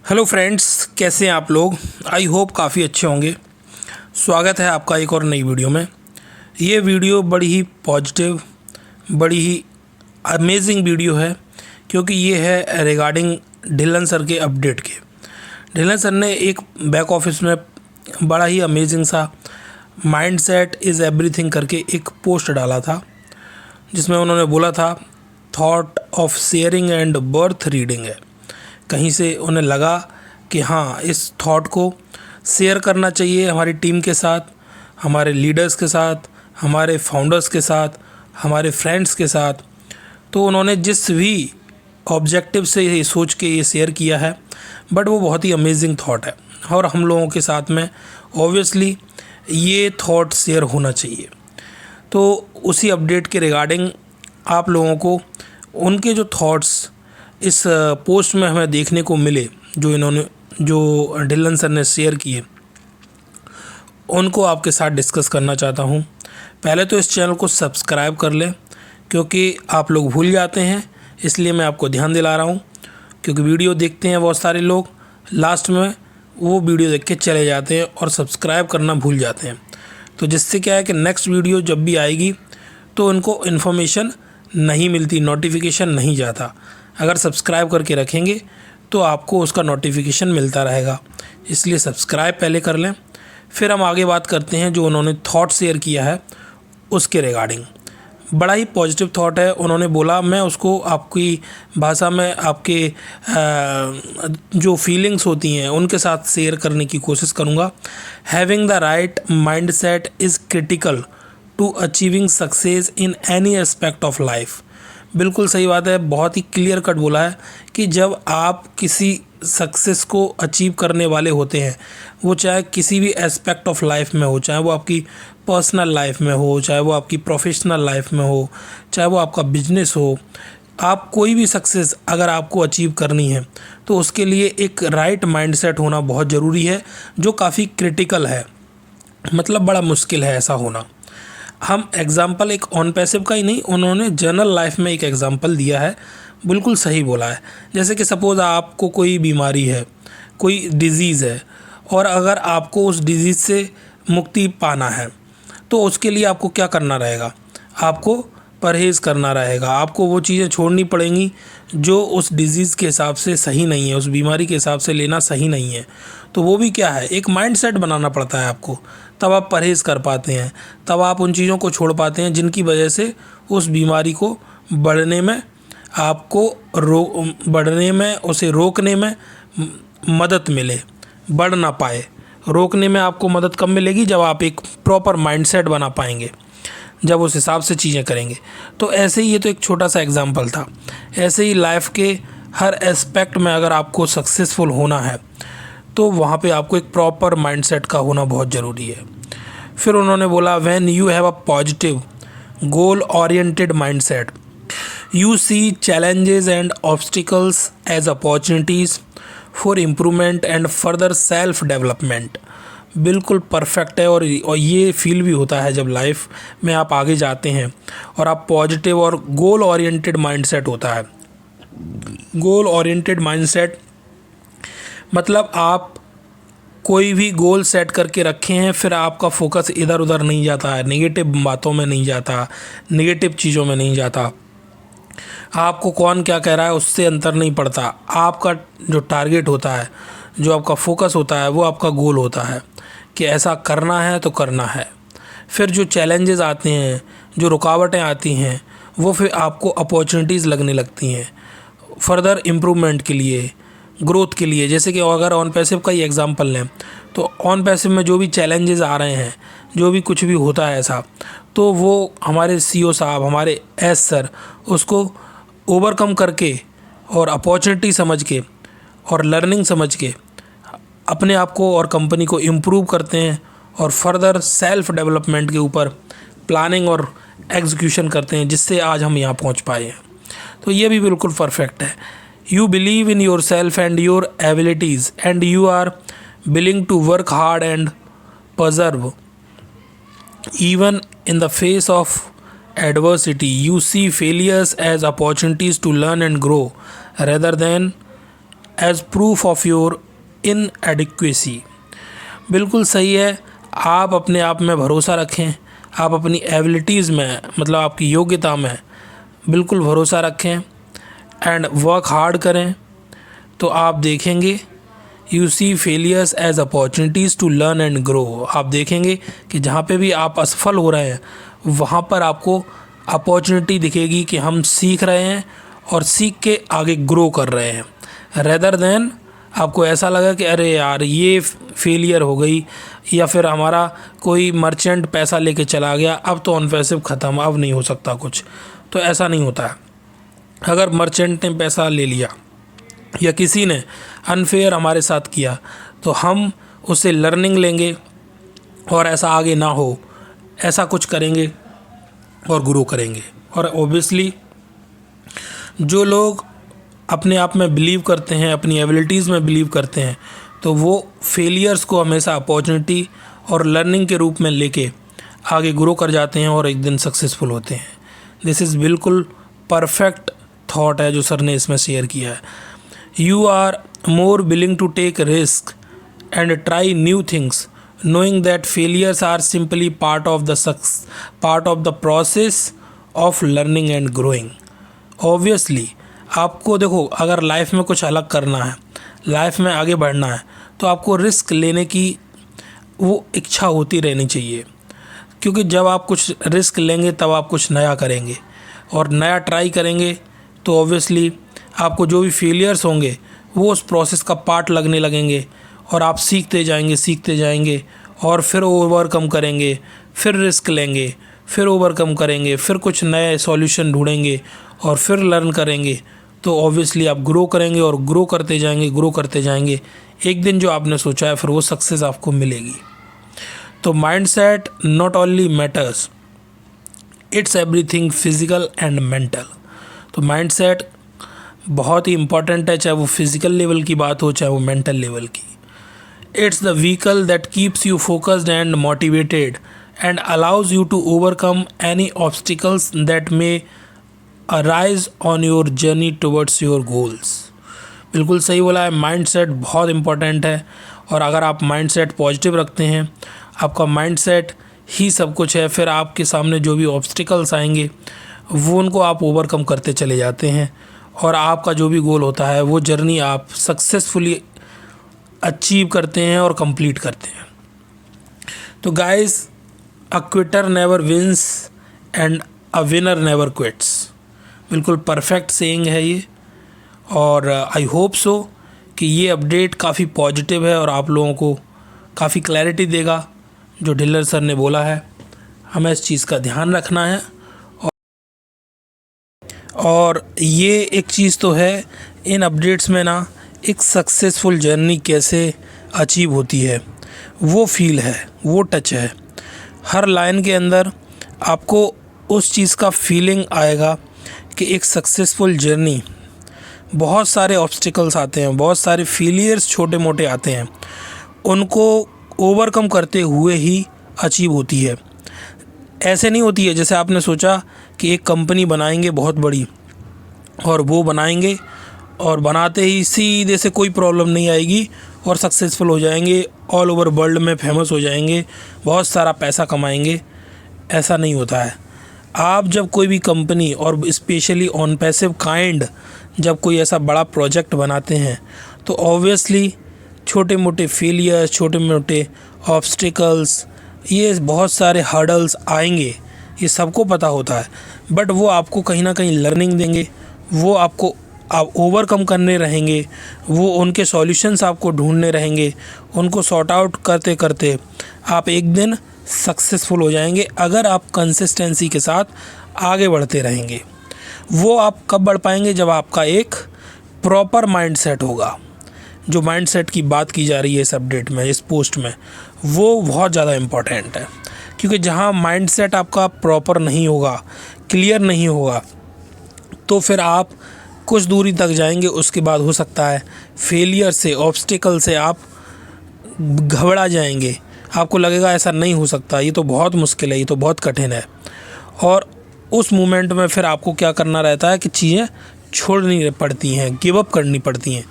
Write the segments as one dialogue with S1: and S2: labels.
S1: Hello friends, कैसे हैं आप लोग। आई होप काफ़ी अच्छे होंगे। स्वागत है आपका एक और नई वीडियो में। ये वीडियो बड़ी ही पॉजिटिव, बड़ी ही अमेजिंग वीडियो है, क्योंकि ये है रिगार्डिंग ढिल्लन सर के अपडेट के। ढिल्लन सर ने एक बैक ऑफिस में बड़ा ही अमेजिंग सा माइंडसेट इज़ एवरीथिंग करके एक पोस्ट डाला था, जिसमें उन्होंने बोला था thought of sharing and birth reading है। कहीं से उन्हें लगा कि हाँ, इस थॉट को शेयर करना चाहिए हमारी टीम के साथ, हमारे लीडर्स के साथ, हमारे फाउंडर्स के साथ, हमारे फ्रेंड्स के साथ। तो उन्होंने जिस भी ऑब्जेक्टिव से ये सोच के ये शेयर किया है, बट वो बहुत ही अमेजिंग थॉट है और हम लोगों के साथ में ऑब्वियसली ये थॉट शेयर होना चाहिए। तो उसी अपडेट के रिगार्डिंग आप लोगों को उनके जो थॉट्स इस पोस्ट में हमें देखने को मिले, जो ढिल्लन सर ने शेयर किए, उनको आपके साथ डिस्कस करना चाहता हूं। पहले तो इस चैनल को सब्सक्राइब कर लें, क्योंकि आप लोग भूल जाते हैं, इसलिए मैं आपको ध्यान दिला रहा हूं। क्योंकि वीडियो देखते हैं बहुत सारे लोग, लास्ट में वो वीडियो देख के चले जाते हैं और सब्सक्राइब करना भूल जाते हैं। तो जिससे क्या है कि नेक्स्ट वीडियो जब भी आएगी तो उनको इन्फॉर्मेशन नहीं मिलती, नोटिफिकेशन नहीं जाता। अगर सब्सक्राइब करके रखेंगे तो आपको उसका नोटिफिकेशन मिलता रहेगा, इसलिए सब्सक्राइब पहले कर लें। फिर हम आगे बात करते हैं जो उन्होंने थॉट शेयर किया है उसके रिगार्डिंग। बड़ा ही पॉजिटिव थॉट है। उन्होंने बोला, मैं उसको आपकी भाषा में आपके जो फीलिंग्स होती हैं उनके साथ शेयर करने की कोशिश करूँगा। Having the right mind set is critical to achieving success in any aspect of life. बिल्कुल सही बात है, बहुत ही क्लियर कट बोला है कि जब आप किसी सक्सेस को अचीव करने वाले होते हैं, वो चाहे किसी भी एस्पेक्ट ऑफ लाइफ में हो, चाहे वो आपकी पर्सनल लाइफ में हो, चाहे वो आपकी प्रोफेशनल लाइफ में हो, चाहे वो आपका बिजनेस हो, आप कोई भी सक्सेस अगर आपको अचीव करनी है तो उसके लिए एक राइट माइंडसेट होना बहुत ज़रूरी है, जो काफ़ी क्रिटिकल है, मतलब बड़ा मुश्किल है ऐसा होना। हम एग्ज़ाम्पल एक ऑन पैसिव का ही नहीं, उन्होंने जनरल लाइफ में एक एग्ज़ाम्पल दिया है, बिल्कुल सही बोला है। जैसे कि सपोज़ आपको कोई बीमारी है, कोई डिज़ीज़ है, और अगर आपको उस डिज़ीज़ से मुक्ति पाना है तो उसके लिए आपको क्या करना रहेगा, आपको परहेज़ करना रहेगा, आपको वो चीज़ें छोड़नी पड़ेंगी जो उस डिज़ीज़ के हिसाब से सही नहीं है, उस बीमारी के हिसाब से लेना सही नहीं है। तो वो भी क्या है, एक माइंडसेट बनाना पड़ता है आपको, तब आप परहेज़ कर पाते हैं, तब आप उन चीज़ों को छोड़ पाते हैं जिनकी वजह से उस बीमारी को बढ़ने में आपको बढ़ने में, उसे रोकने में मदद मिले, बढ़ ना पाए। रोकने में आपको मदद कब मिलेगी, जब आप एक प्रॉपर माइंडसेट बना पाएंगे, जब उस हिसाब से चीज़ें करेंगे। तो ऐसे ही ये तो एक छोटा सा एग्जांपल था। ऐसे ही लाइफ के हर एस्पेक्ट में अगर आपको सक्सेसफुल होना है तो वहाँ पे आपको एक प्रॉपर माइंडसेट का होना बहुत ज़रूरी है। फिर उन्होंने बोला, when you have a positive goal oriented mindset you see challenges and obstacles as opportunities for improvement and further self development. बिल्कुल परफेक्ट है। और ये फील भी होता है जब लाइफ में आप आगे जाते हैं और आप पॉजिटिव और गोल ओरिएंटेड माइंडसेट होता है। गोल ओरिएंटेड माइंडसेट मतलब आप कोई भी गोल सेट करके रखे हैं, फिर आपका फोकस इधर उधर नहीं जाता है, नेगेटिव बातों में नहीं जाता, नेगेटिव चीज़ों में नहीं जाता, आपको कौन क्या कह रहा है उससे अंतर नहीं पड़ता। आपका जो टारगेट होता है, जो आपका फोकस होता है, वो आपका गोल होता है कि ऐसा करना है तो करना है। फिर जो चैलेंजेस आते हैं, जो रुकावटें आती हैं, वो फिर आपको अपॉर्चुनिटीज़ लगने लगती हैं फर्दर इम्प्रूवमेंट के लिए, ग्रोथ के लिए। जैसे कि अगर ऑन पैसिव का ही एग्जांपल लें तो ऑन पैसिव में जो भी चैलेंजेस आ रहे हैं, जो भी कुछ भी होता है ऐसा, तो वो हमारे सीईओ साहब, हमारे एस सर उसको ओवरकम करके और अपॉर्चुनिटी समझ के और लर्निंग समझ के अपने आप को और कंपनी को इम्प्रूव करते हैं और फर्दर सेल्फ डेवलपमेंट के ऊपर प्लानिंग और एग्जीक्यूशन करते हैं, जिससे आज हम यहाँ पहुँच पाए हैं। तो ये भी बिल्कुल परफेक्ट है। You believe in yourself and your abilities and you are willing to work hard and persevere even in the face of adversity. You see failures as opportunities to learn and grow rather than as proof of your inadequacy. बिल्कुल सही है, आप अपने आप में भरोसा रखें, आप अपनी एबिलिटीज़ में मतलब आपकी योग्यता में बिल्कुल भरोसा रखें एंड वर्क हार्ड करें, तो आप देखेंगे you see failures as opportunities to learn and grow. आप देखेंगे कि जहाँ पे भी आप असफल हो रहे हैं वहाँ पर आपको अपॉर्चुनिटी दिखेगी कि हम सीख रहे हैं और सीख के आगे ग्रो कर रहे हैं, रेदर देन आपको ऐसा लगा कि अरे यार ये फेलियर हो गई, या फिर हमारा कोई मर्चेंट पैसा लेके चला गया, अब तो ऑन पैसिव ख़त्म, अब नहीं हो सकता कुछ। तो ऐसा नहीं होता है। अगर मर्चेंट ने पैसा ले लिया या किसी ने अनफेयर हमारे साथ किया तो हम उससे लर्निंग लेंगे और ऐसा आगे ना हो ऐसा कुछ करेंगे और ग्रो करेंगे। और ओबियसली जो लोग अपने आप में बिलीव करते हैं, अपनी एबिलिटीज़ में बिलीव करते हैं, तो वो फेलियर्स को हमेशा अपॉर्चुनिटी और लर्निंग के रूप में लेके आगे ग्रो कर जाते हैं और एक दिन सक्सेसफुल होते हैं। दिस इज़ बिल्कुल परफेक्ट थॉट है जो सर ने इसमें शेयर किया है। You are more willing to take risk and try new things knowing that failures are simply part of the process of learning and growing। obviously आपको देखो, अगर लाइफ में कुछ अलग करना है, लाइफ में आगे बढ़ना है, तो आपको रिस्क लेने की वो इच्छा होती रहनी चाहिए, क्योंकि जब आप कुछ रिस्क लेंगे तब आप कुछ नया करेंगे और नया ट्राई करेंगे, तो ऑब्वियसली आपको जो भी फेलियर्स होंगे वो उस प्रोसेस का पार्ट लगने लगेंगे और आप सीखते जाएंगे और फिर ओवरकम करेंगे, फिर रिस्क लेंगे, फिर ओवरकम करेंगे, फिर कुछ नए सॉल्यूशन ढूंढेंगे और फिर लर्न करेंगे। तो ऑब्वियसली आप ग्रो करेंगे और ग्रो करते जाएंगे। एक दिन जो आपने सोचा है फिर वो सक्सेस आपको मिलेगी। तो mindset not only matters, it's everything physical and mental. तो माइंडसेट बहुत ही इम्पॉर्टेंट है, चाहे वो फिज़िकल लेवल की बात हो चाहे वो मेंटल लेवल की। It's the vehicle that keeps you focused and motivated and allows you to overcome any obstacles that may arise on your journey towards your goals। बिल्कुल सही बोला है, माइंडसेट बहुत इम्पॉर्टेंट है। और अगर आप माइंडसेट पॉजिटिव रखते हैं, आपका माइंडसेट ही सब कुछ है, फिर आपके सामने जो भी ऑब्स्टिकल्स आएंगे वो उनको आप ओवरकम करते चले जाते हैं और आपका जो भी गोल होता है वो जर्नी आप सक्सेसफुली अचीव करते हैं और कंप्लीट करते हैं। तो guys, a quitter never wins and a winner never quits. बिल्कुल परफेक्ट सेइंग है ये, और आई होप सो कि ये अपडेट काफ़ी पॉजिटिव है और आप लोगों को काफ़ी क्लैरिटी देगा। जो ढिल्लर सर ने बोला है हमें इस चीज़ का ध्यान रखना है। और ये एक चीज़ तो है, इन अपडेट्स में ना एक सक्सेसफुल जर्नी कैसे अचीव होती है वो फील है, वो टच है। हर लाइन के अंदर आपको उस चीज़ का फीलिंग आएगा कि एक सक्सेसफुल जर्नी, बहुत सारे ऑब्स्टिकल्स आते हैं, बहुत सारे फेलियर्स छोटे मोटे आते हैं, उनको ओवरकम करते हुए ही अचीव होती है। ऐसे नहीं होती है जैसे आपने सोचा कि एक कंपनी बनाएंगे बहुत बड़ी, और वो बनाएंगे और बनाते ही सीधे से कोई प्रॉब्लम नहीं आएगी और सक्सेसफुल हो जाएंगे, ऑल ओवर वर्ल्ड में फेमस हो जाएंगे, बहुत सारा पैसा कमाएंगे। ऐसा नहीं होता है। आप जब कोई भी कंपनी और स्पेशली ऑन पैसिव काइंड जब कोई ऐसा बड़ा प्रोजेक्ट बनाते हैं तो ऑब्वियसली छोटे मोटे फेलियर्स, छोटे मोटे ऑब्स्टिकल्स, ये बहुत सारे हर्डल्स आएंगे, ये सबको पता होता है। बट वो आपको कहीं ना कहीं लर्निंग देंगे, वो आपको आप ओवरकम करने रहेंगे, वो उनके सॉल्यूशंस आपको ढूंढने रहेंगे, उनको सॉर्ट आउट करते करते आप एक दिन सक्सेसफुल हो जाएंगे अगर आप कंसिस्टेंसी के साथ आगे बढ़ते रहेंगे। वो आप कब बढ़ पाएंगे? जब आपका एक प्रॉपर माइंडसेट होगा। जो माइंडसेट की बात की जा रही है इस अपडेट में, इस पोस्ट में, वो बहुत ज़्यादा इम्पॉर्टेंट है, क्योंकि जहाँ माइंडसेट आपका प्रॉपर नहीं होगा, क्लियर नहीं होगा, तो फिर आप कुछ दूरी तक जाएंगे, उसके बाद हो सकता है फेलियर से, ऑब्स्टिकल से आप घबरा जाएंगे, आपको लगेगा ऐसा नहीं हो सकता, ये तो बहुत मुश्किल है, ये तो बहुत कठिन है। और उस मोमेंट में फिर आपको क्या करना रहता है कि चीज़ें छोड़नी पड़ती हैं, गिव अप करनी पड़ती हैं।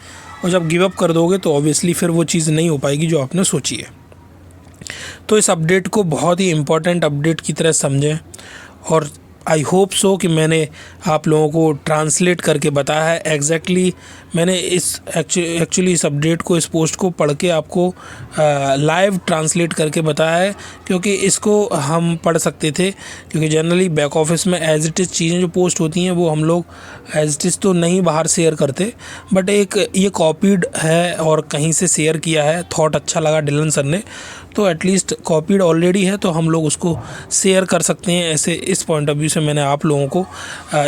S1: और जब गिव अप कर दोगे तो ऑब्वियसली फिर वो चीज़ नहीं हो पाएगी जो आपने सोची है। तो इस अपडेट को बहुत ही इम्पोर्टेंट अपडेट की तरह समझें और आई होप सो कि मैंने आप लोगों को ट्रांसलेट करके बताया है एग्जैक्टली। मैंने एक्चुअली इस अपडेट को, इस पोस्ट को पढ़ के आपको लाइव ट्रांसलेट करके बताया है, क्योंकि इसको हम पढ़ सकते थे, क्योंकि जनरली बैक ऑफिस में एज इट इज़ चीज़ें जो पोस्ट होती हैं वो हम लोग एज इट इज़ तो नहीं बाहर शेयर करते, बट एक ये कॉपीड है और कहीं से शेयर किया है, थॉट अच्छा लगा डिलन सर ने, तो एटलीस्ट कॉपीड ऑलरेडी है तो हम लोग उसको शेयर कर सकते हैं। ऐसे इस पॉइंट ऑफ व्यू से मैंने आप लोगों को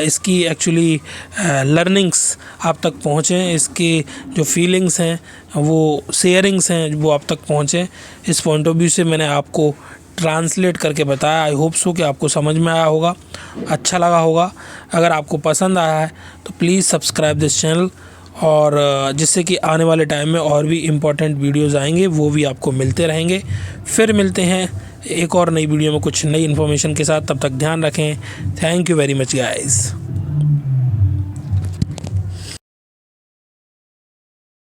S1: इसकी एक्चुअली लर्निंग्स आप तक पहुँचें, इसकी जो फीलिंग्स हैं वो शेयरिंग्स हैं वो आप तक पहुँचें, इस पॉइंट ऑफ व्यू से मैंने आपको ट्रांसलेट करके बताया। आई होप सो कि आपको समझ में आया होगा, अच्छा लगा होगा। अगर आपको पसंद आया है तो प्लीज़ सब्सक्राइब दिस चैनल, और जिससे कि आने वाले टाइम में और भी इम्पोर्टेंट वीडियोज़ आएंगे वो भी आपको मिलते रहेंगे। फिर मिलते हैं एक और नई वीडियो में कुछ नई इन्फॉर्मेशन के साथ, तब तक ध्यान रखें। Thank you very much guys.